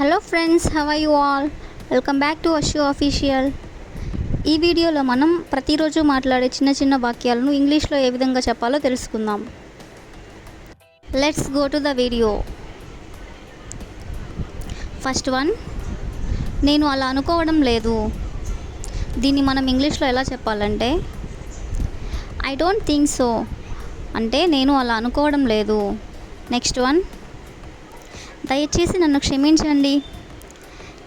Hello friends, how are you all? Welcome back to Ashu official. ఈ వీడియోలో మనం ప్రతిరోజు మాట్లాడే చిన్న చిన్న వాక్యాలను ఇంగ్లీష్లో ఏ విధంగా చెప్పాలో తెలుసుకుందాం. Let's go to the video. First one, నేను అలా అనుకోవడం లేదు. దీన్ని మనం ఇంగ్లీష్లో ఎలా చెప్పాలంటే ఐ డోంట్ థింక్ సో, అంటే నేను అలా అనుకోవడం లేదు. నెక్స్ట్ వన్, దయచేసి నన్ను క్షమించండి.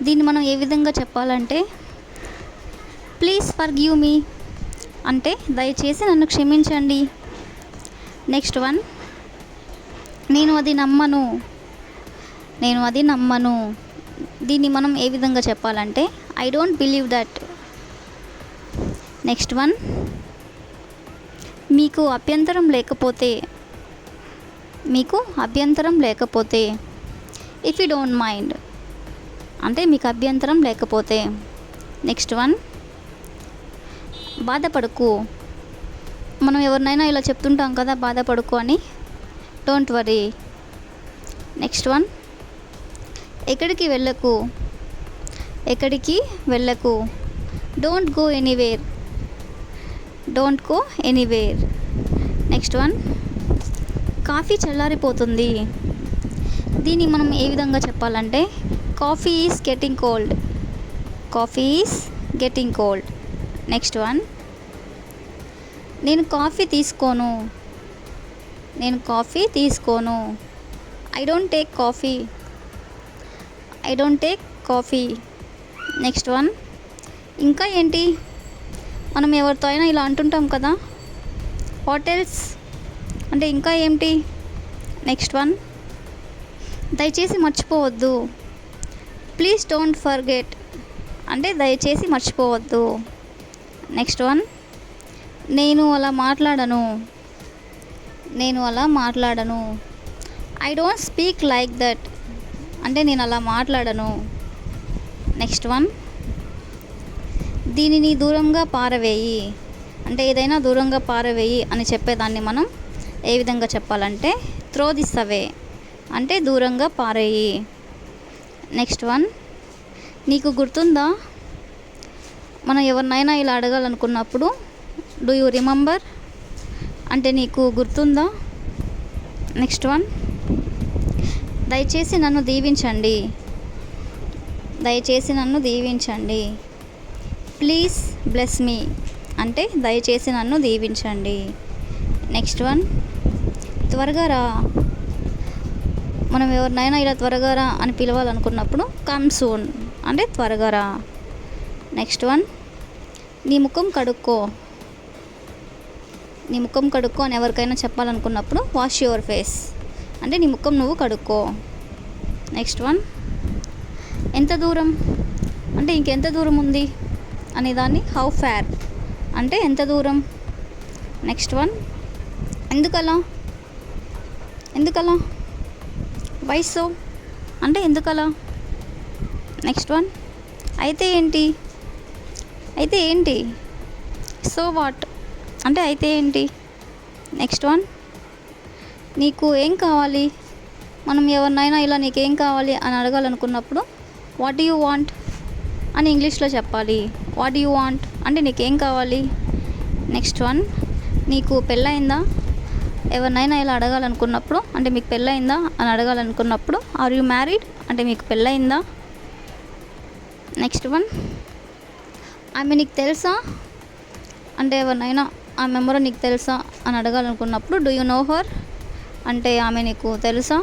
దీన్ని మనం ఏ విధంగా చెప్పాలంటే ప్లీజ్ ఫర్గివ్ మీ, అంటే దయచేసి నన్ను క్షమించండి. నెక్స్ట్ వన్, నేను అది నమ్మను. దీన్ని మనం ఏ విధంగా చెప్పాలంటే I don't believe that. Next one, మీకు అభ్యంతరం లేకపోతే ఇఫ్ యూ డోంట్ మైండ్, అంటే మీకు అభ్యంతరం లేకపోతే. నెక్స్ట్ వన్, బాధపడకు. మనం ఎవరినైనా ఇలా చెప్తుంటాం కదా, బాధపడకు అని. Don't worry. నెక్స్ట్ వన్, ఎక్కడికి వెళ్ళకు. Don't go anywhere. Next one, coffee చల్లారిపోతుంది. దీన్ని మనం ఏ విధంగా చెప్పాలంటే coffee is getting cold. Next one, నేను కాఫీ తీసుకోను. I don't take coffee. Next one, ఇంకా ఏంటి, మనం ఎవరితో అయినా ఇలా అంటుంటాం కదా, వాట్ ఎల్స్, అంటే ఇంకా ఏంటి. నెక్స్ట్ వన్, దయచేసి మర్చిపోవద్దు. ప్లీజ్ డోంట్ ఫర్గెట్, అంటే దయచేసి మర్చిపోవద్దు. నెక్స్ట్ వన్, నేను అలా మాట్లాడను. I don't speak like that, అంటే నేను అలా మాట్లాడను. నెక్స్ట్ వన్, దీనిని దూరంగా పారవేయి, అంటే ఏదైనా దూరంగా పారవేయి అని చెప్పేదాన్ని మనం ఏ విధంగా చెప్పాలంటే త్రో దిస్ అవే, అంటే దూరంగా పారేయి. నెక్స్ట్ వన్, నీకు గుర్తుందా, మనం ఎవరినైనా ఇలా అడగాలనుకున్నప్పుడు డూ యూ రిమెంబర్, అంటే నీకు గుర్తుందా. నెక్స్ట్ వన్, దయచేసి నన్ను దీవించండి. ప్లీజ్ బ్లెస్ మీ, అంటే దయచేసి నన్ను దీవించండి. నెక్స్ట్ వన్, త్వరగా రా. మనం ఎవరినైనా ఇలా త్వరగా రా అని పిలవాలనుకున్నప్పుడు కమ్ సూన్, అంటే త్వరగా రా. నెక్స్ట్ వన్, నీ ముఖం కడుక్కో అని ఎవరికైనా చెప్పాలనుకున్నప్పుడు వాష్ యువర్ ఫేస్, అంటే నీ ముఖం నువ్వు కడుక్కో. నెక్స్ట్ వన్, ఎంత దూరం, అంటే ఇంకెంత దూరం ఉంది అనేదాన్ని హౌ ఫార్, అంటే ఎంత దూరం. నెక్స్ట్ వన్, ఎందుకలా. వై సో, అంటే ఎందుకలా. నెక్స్ట్ వన్, అయితే ఏంటి. సో వాట్, అంటే అయితే ఏంటి. నెక్స్ట్ వన్, నీకు ఏం కావాలి. మనం ఎవరినైనా ఇలా నీకేం కావాలి అని అడగాలనుకున్నప్పుడు వాట్ డూ యూ వాంట్ అని ఇంగ్లీష్లో చెప్పాలి. వాట్ డూ యూ వాంట్, అంటే నీకేం కావాలి. నెక్స్ట్ వన్, నీకు పెళ్ళయిందా. ఎవరినైనా ఇలా అడగాలనుకున్నప్పుడు, అంటే మీకు పెళ్ళయిందా అని అడగాలనుకున్నప్పుడు ఆర్ యూ మ్యారీడ్, అంటే మీకు పెళ్ళయిందా. నెక్స్ట్ వన్, ఆమె నీకు తెలుసా, అంటే ఎవరినైనా ఆ మెంబర్ నీకు తెలుసా అని అడగాలనుకున్నప్పుడు డూ యూ నో హర్, అంటే ఆమె నీకు తెలుసా.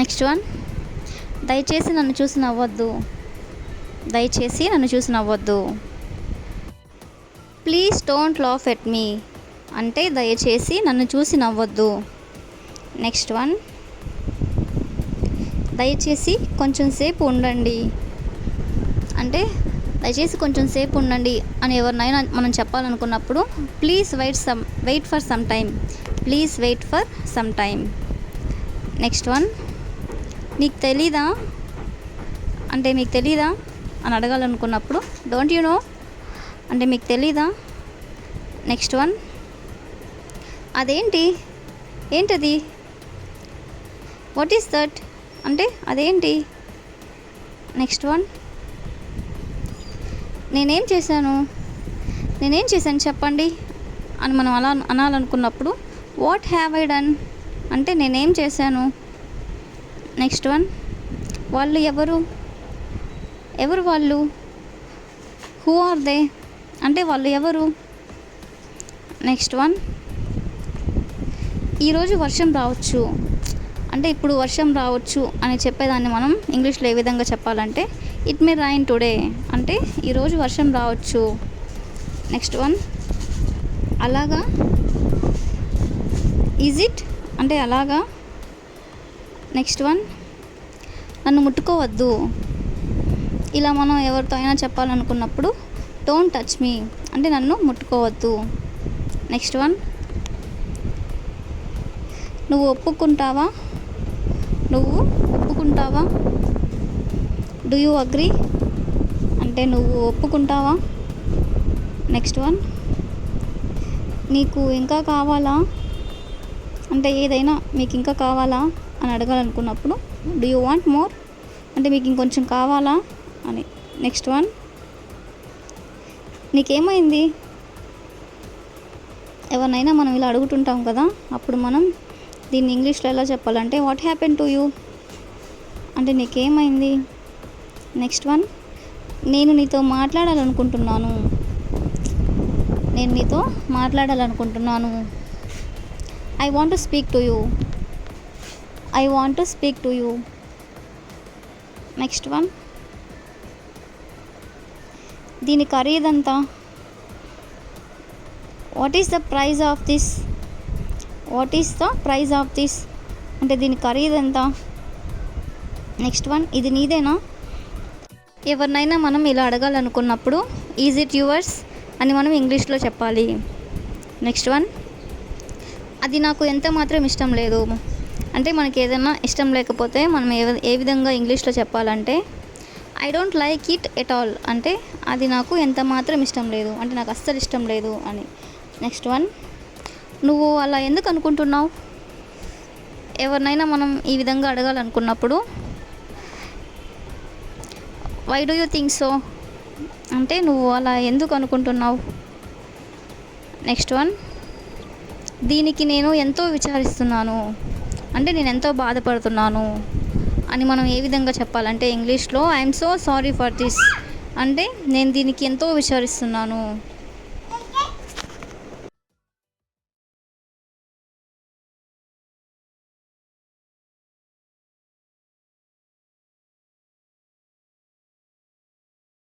నెక్స్ట్ వన్, దయచేసి నన్ను చూసి నవ్వద్దు. Please don't laugh at me, అంటే దయచేసి నన్ను చూసి నవ్వద్దు. నెక్స్ట్ వన్, దయచేసి కొంచెం సేపు ఉండండి, అంటే దయచేసి కొంచెం సేపు ఉండండి అని ఎవరినైనా మనం చెప్పాలనుకున్నప్పుడు please wait for some time. Next one, నీకు తెలీదా, అంటే మీకు తెలీదా అని అడగాలనుకున్నప్పుడు డోంట్ యు నో, అంటే మీకు తెలీదా. నెక్స్ట్ వన్, ఏంటది, వాట్ ఈస్ దట్, అంటే అదేంటి? నెక్స్ట్ వన్, నేనేం చేశాను చెప్పండి అని మనం అలా అనాలనుకున్నప్పుడు వాట్ హ్యావ్ ఐ డన్ అంటే నేనేం చేశాను. నెక్స్ట్ వన్, వాళ్ళు ఎవరు వాళ్ళు, హూ ఆర్ దే అంటే వాళ్ళు ఎవరు. నెక్స్ట్ వన్, ఈరోజు వర్షం రావచ్చు అంటే ఇప్పుడు వర్షం రావచ్చు అని చెప్పేదాన్ని మనం ఇంగ్లీష్లో ఏ విధంగా చెప్పాలంటే ఇట్ మే రైన్ టుడే అంటే ఈరోజు వర్షం రావచ్చు. నెక్స్ట్ వన్, అలాగా, ఈజ్ ఇట్ అంటే అలాగా. నెక్స్ట్ వన్, నన్ను ముట్టుకోవద్దు. ఇలా మనం ఎవరితో అయినా చెప్పాలనుకున్నప్పుడు డోంట్ టచ్ మీ అంటే నన్ను ముట్టుకోవద్దు. నెక్స్ట్ వన్, నువ్వు ఒప్పుకుంటావా డూ యూ అగ్రీ అంటే నువ్వు ఒప్పుకుంటావా. నెక్స్ట్ వన్, నీకు ఇంకా కావాలా అంటే ఏదైనా మీకు ఇంకా కావాలా అని అడగాలనుకున్నప్పుడు డూ యూ వాంట్ మోర్ అంటే మీకు ఇంకొంచెం కావాలా అని. నెక్స్ట్ వన్, నీకేమైంది. ఎవరినైనా మనం ఇలా అడుగుతుంటాం కదా, అప్పుడు మనం దీన్ని ఇంగ్లీష్లో ఎలా చెప్పాలంటే వాట్ హ్యాపెన్ టు యూ అంటే నీకేమైంది. నెక్స్ట్ వన్, నేను నీతో మాట్లాడాలనుకుంటున్నాను I want to speak to you. Next one, దీని ఖరీదంతా what is the prize of this అంటే దీని ఖరీదెంత. నెక్స్ట్ వన్, ఇది నీదేనా. ఎవరినైనా మనం ఇలా అడగాలనుకున్నప్పుడు ఈజ్ ఇట్ యువర్స్ అని మనం ఇంగ్లీష్లో చెప్పాలి. నెక్స్ట్ వన్, అది నాకు ఎంత మాత్రం ఇష్టం లేదు అంటే మనకి ఏదైనా ఇష్టం లేకపోతే మనం ఏ విధంగా ఇంగ్లీష్లో చెప్పాలంటే I don't like it at all అంటే అది నాకు ఎంత మాత్రం ఇష్టం లేదు అంటే నాకు అస్సలు ఇష్టం లేదు అని. నెక్స్ట్ వన్, నువ్వు అలా ఎందుకు అనుకుంటున్నావు. ఎవరినైనా మనం ఈ విధంగా అడగాలనుకున్నప్పుడు why do you think so అంటే నువ్వు అలా ఎందుకు అనుకుంటున్నావు. నెక్స్ట్ వన్, దీనికి నేను ఎంతో విచారిస్తున్నాను అంటే నేను ఎంతో బాధపడుతున్నాను అని మనం ఏ విధంగా చెప్పాలంటే ఇంగ్లీష్లో I'm so sorry for this అంటే నేను దీనికి ఎంతో విచారిస్తున్నాను.